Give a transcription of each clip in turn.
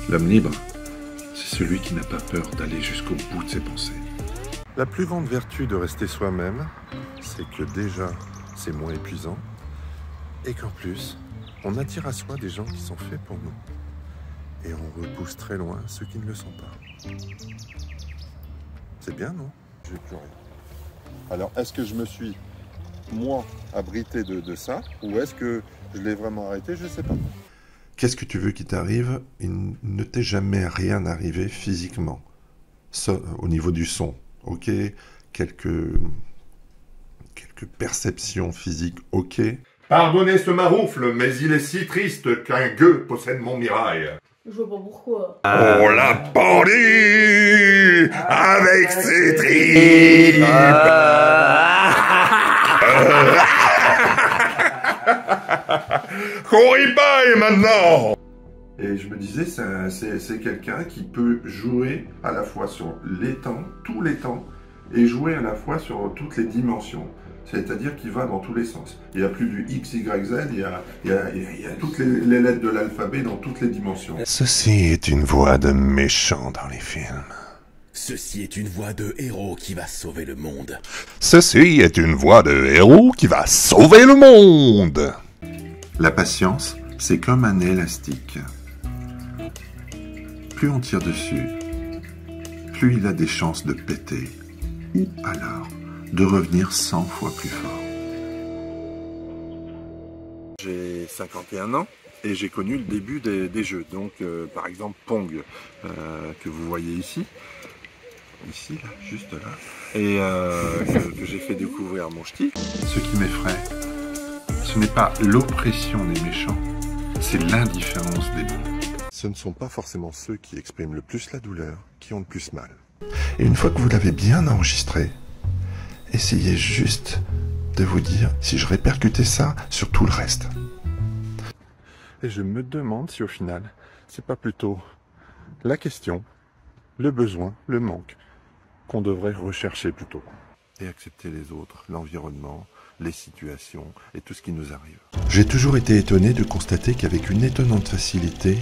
L'homme libre, c'est celui qui n'a pas peur d'aller jusqu'au bout de ses pensées. La plus grande vertu de rester soi-même, c'est que déjà, c'est moins épuisant et qu'en plus, on attire à soi des gens qui sont faits pour nous. Et on repousse très loin ceux qui ne le sont pas. C'est bien, non? J'ai plus rien. Alors, est-ce que je me suis, moi, abrité de ça, ou est-ce que je l'ai vraiment arrêté? Je ne sais pas. Qu'est-ce que tu veux qu'il t'arrive? Il ne t'est jamais rien arrivé physiquement. Ça, au niveau du son, ok? Quelques perceptions physiques, ok? Pardonnez ce maroufle, mais il est si triste qu'un gueux possède mon mirail. Je vois pas pourquoi. On l'a pendu avec ses tripes. Qu'on y baille maintenant. Et je me disais, c'est quelqu'un qui peut jouer à la fois sur les temps, tous les temps, et jouer à la fois sur toutes les dimensions. C'est-à-dire qu'il va dans tous les sens. Il y a plus du X, Y, Z, il y a toutes les lettres de l'alphabet dans toutes les dimensions. Ceci est une voix de méchant dans les films. Ceci est une voix de héros qui va sauver le monde. Ceci est une voix de héros qui va sauver le monde. La patience, c'est comme un élastique. Plus on tire dessus, plus il a des chances de péter. Ou alors de revenir 100 fois plus fort. J'ai 51 ans et j'ai connu le début des jeux. Donc, par exemple, Pong, que vous voyez ici, là, juste là, et que j'ai fait découvrir à mon ch'ti. Ce qui m'effraie, ce n'est pas l'oppression des méchants, c'est l'indifférence des bons. Ce ne sont pas forcément ceux qui expriment le plus la douleur qui ont le plus mal. Et une fois que vous l'avez bien enregistré, essayez juste de vous dire si je répercutais ça sur tout le reste. Et je me demande si au final, c'est pas plutôt la question, le besoin, le manque, qu'on devrait rechercher plutôt. Et accepter les autres, l'environnement, les situations et tout ce qui nous arrive. J'ai toujours été étonné de constater qu'avec une étonnante facilité,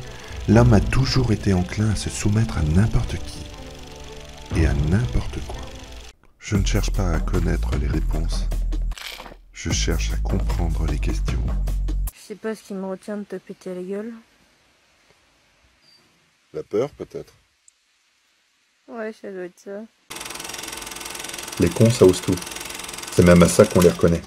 l'homme a toujours été enclin à se soumettre à n'importe qui et à n'importe quoi. Je ne cherche pas à connaître les réponses, je cherche à comprendre les questions. Je sais pas ce qui me retient de te péter la gueule. La peur peut-être. Ouais, ça doit être ça. Les cons, ça ose tout. C'est même à ça qu'on les reconnaît.